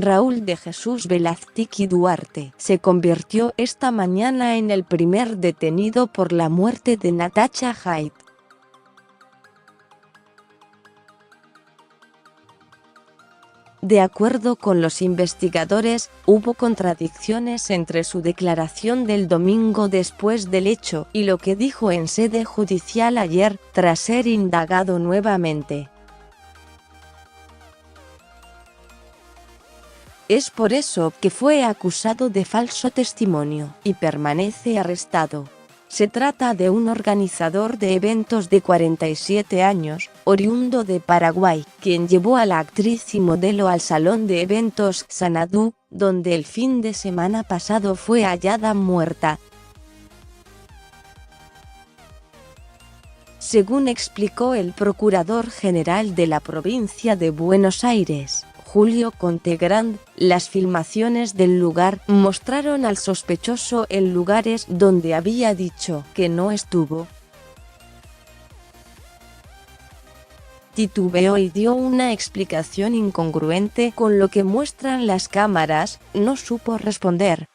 Raúl de Jesús Velázquez Duarte se convirtió esta mañana en el primer detenido por la muerte de Natasha Haidt. De acuerdo con los investigadores, hubo contradicciones entre su declaración del domingo después del hecho y lo que dijo en sede judicial ayer, tras ser indagado nuevamente. Es por eso que fue acusado de falso testimonio y permanece arrestado. Se trata de un organizador de eventos de 47 años, oriundo de Paraguay, quien llevó a la actriz y modelo al salón de eventos Xanadu, donde el fin de semana pasado fue hallada muerta. Según explicó el Procurador General de la Provincia de Buenos Aires, Julio Contegrand, las filmaciones del lugar mostraron al sospechoso en lugares donde había dicho que no estuvo. Titubeó y dio una explicación incongruente con lo que muestran las cámaras, no supo responder.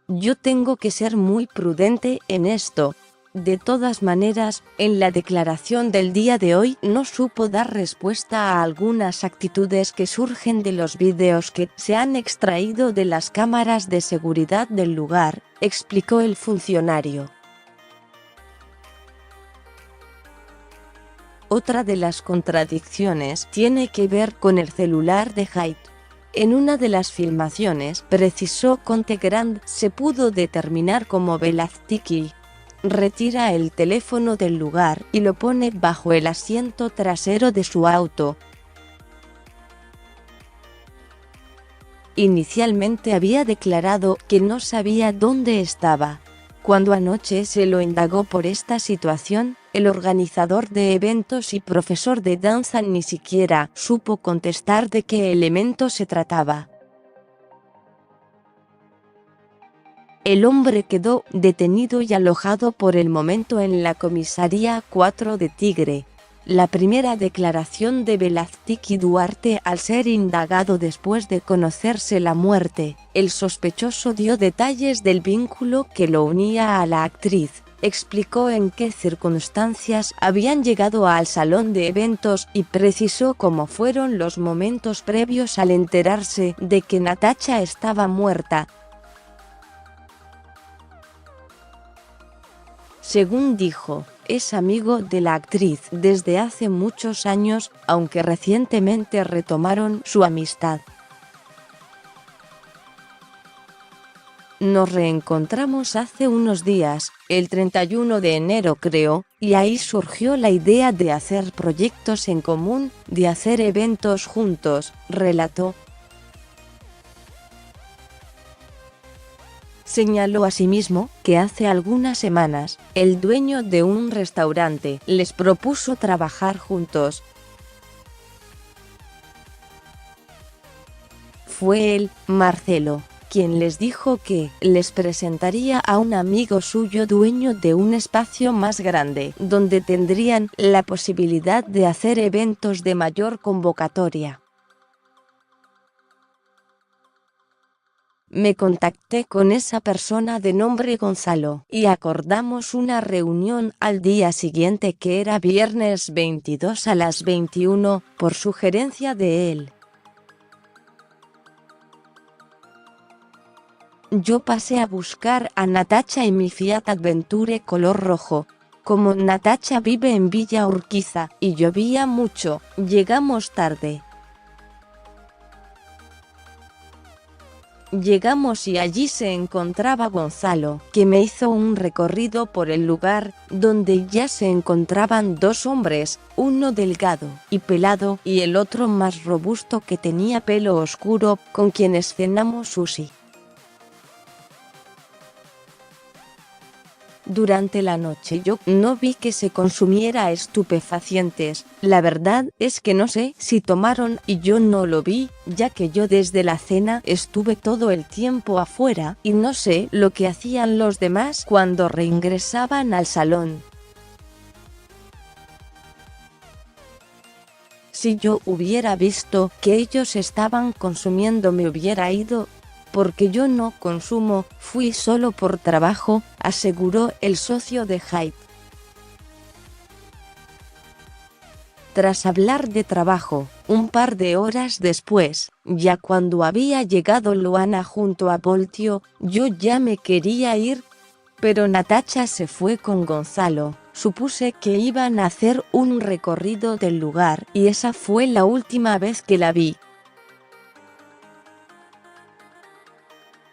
Yo tengo que ser muy prudente en esto. De todas maneras, en la declaración del día de hoy no supo dar respuesta a algunas actitudes que surgen de los vídeos que se han extraído de las cámaras de seguridad del lugar, explicó el funcionario. Otra de las contradicciones tiene que ver con el celular de Haidt. En una de las filmaciones, precisó Contegrand, se pudo determinar como Velázquez retira el teléfono del lugar y lo pone bajo el asiento trasero de su auto. Inicialmente había declarado que no sabía dónde estaba. Cuando anoche se lo indagó por esta situación, el organizador de eventos y profesor de danza ni siquiera supo contestar de qué elemento se trataba. El hombre quedó detenido y alojado por el momento en la comisaría 4 de Tigre. La primera declaración de Velázquez Duarte al ser indagado después de conocerse la muerte, el sospechoso dio detalles del vínculo que lo unía a la actriz, explicó en qué circunstancias habían llegado al salón de eventos y precisó cómo fueron los momentos previos al enterarse de que Natasha estaba muerta. Según dijo, es amigo de la actriz desde hace muchos años, aunque recientemente retomaron su amistad. Nos reencontramos hace unos días, el 31 de enero creo, y ahí surgió la idea de hacer proyectos en común, de hacer eventos juntos, relató. Señaló asimismo que hace algunas semanas, el dueño de un restaurante les propuso trabajar juntos. Fue él, Marcelo, quien les dijo que les presentaría a un amigo suyo dueño de un espacio más grande, donde tendrían la posibilidad de hacer eventos de mayor convocatoria. Me contacté con esa persona de nombre Gonzalo y acordamos una reunión al día siguiente, que era viernes 22 a las 21, por sugerencia de él. Yo pasé a buscar a Natasha en mi Fiat Adventure color rojo. Como Natasha vive en Villa Urquiza y llovía mucho, llegamos tarde. Llegamos y allí se encontraba Gonzalo, que me hizo un recorrido por el lugar, donde ya se encontraban dos hombres, uno delgado y pelado y el otro más robusto que tenía pelo oscuro, con quienes cenamos sushi. Durante la noche yo no vi que se consumiera estupefacientes, la verdad es que no sé si tomaron y yo no lo vi, ya que yo desde la cena estuve todo el tiempo afuera y no sé lo que hacían los demás cuando reingresaban al salón. Si yo hubiera visto que ellos estaban consumiendo me hubiera ido, porque yo no consumo, fui solo por trabajo, aseguró el socio de Hyde. Tras hablar de trabajo, un par de horas después, ya cuando había llegado Luana junto a Voltio, yo ya me quería ir, pero Natacha se fue con Gonzalo. Supuse que iban a hacer un recorrido del lugar y esa fue la última vez que la vi.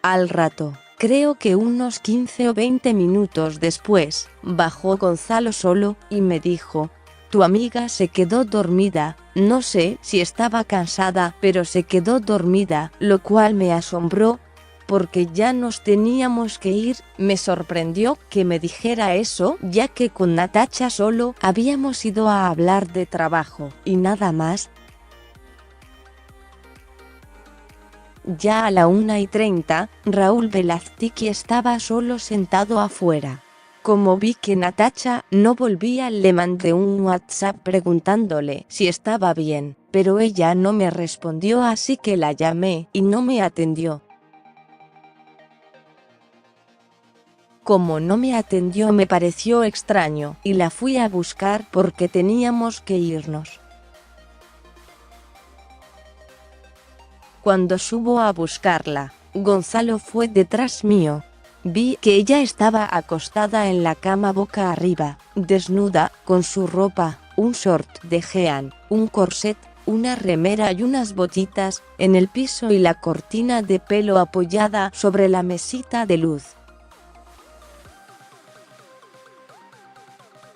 Al rato, creo que unos 15 o 20 minutos después, bajó Gonzalo solo y me dijo: tu amiga se quedó dormida, no sé si estaba cansada, pero se quedó dormida, lo cual me asombró, porque ya nos teníamos que ir. Me sorprendió que me dijera eso, ya que con Natacha solo habíamos ido a hablar de trabajo, y nada más. Ya a la 1:30, Raúl Velazquiki estaba solo sentado afuera. Como vi que Natacha no volvía, le mandé un WhatsApp preguntándole si estaba bien, pero ella no me respondió, así que la llamé y no me atendió. Como no me atendió me pareció extraño y la fui a buscar porque teníamos que irnos. Cuando subo a buscarla, Gonzalo fue detrás mío. Vi que ella estaba acostada en la cama boca arriba, desnuda, con su ropa, un short de jean, un corset, una remera y unas botitas, en el piso y la cortina de pelo apoyada sobre la mesita de luz.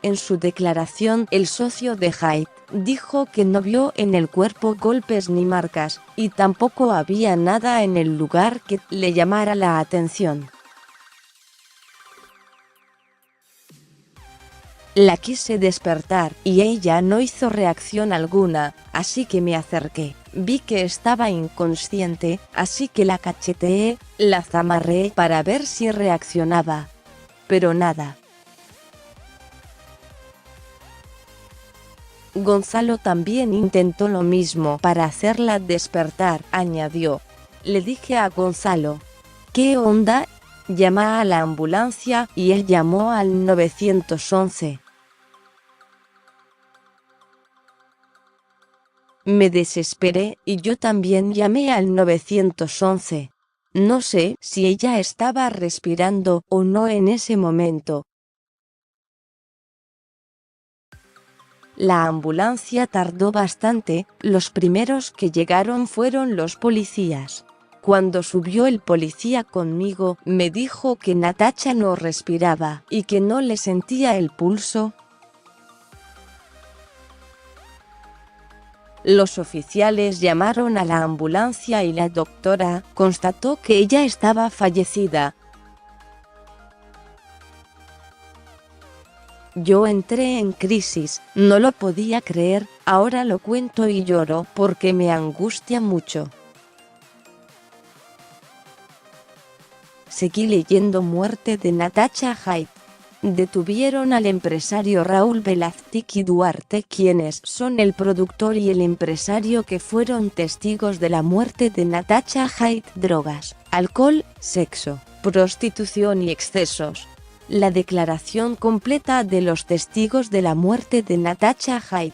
En su declaración, el socio de Hyde dijo que no vio en el cuerpo golpes ni marcas, y tampoco había nada en el lugar que le llamara la atención. La quise despertar y ella no hizo reacción alguna, así que me acerqué. Vi que estaba inconsciente, así que la cacheteé, la zamarreé para ver si reaccionaba. Pero nada. Gonzalo también intentó lo mismo para hacerla despertar, añadió. Le dije a Gonzalo: ¿qué onda? Llama a la ambulancia, y él llamó al 911. Me desesperé y yo también llamé al 911. No sé si ella estaba respirando o no en ese momento. La ambulancia tardó bastante, los primeros que llegaron fueron los policías. Cuando subió el policía conmigo, me dijo que Natacha no respiraba y que no le sentía el pulso. Los oficiales llamaron a la ambulancia y la doctora constató que ella estaba fallecida. Yo entré en crisis, no lo podía creer, ahora lo cuento y lloro porque me angustia mucho. Seguí leyendo: muerte de Natacha Hyde. Detuvieron al empresario Raúl Velazquiki Duarte, quienes son el productor y el empresario que fueron testigos de la muerte de Natacha Hyde. Drogas, alcohol, sexo, prostitución y excesos. La declaración completa de los testigos de la muerte de Natacha Hyde.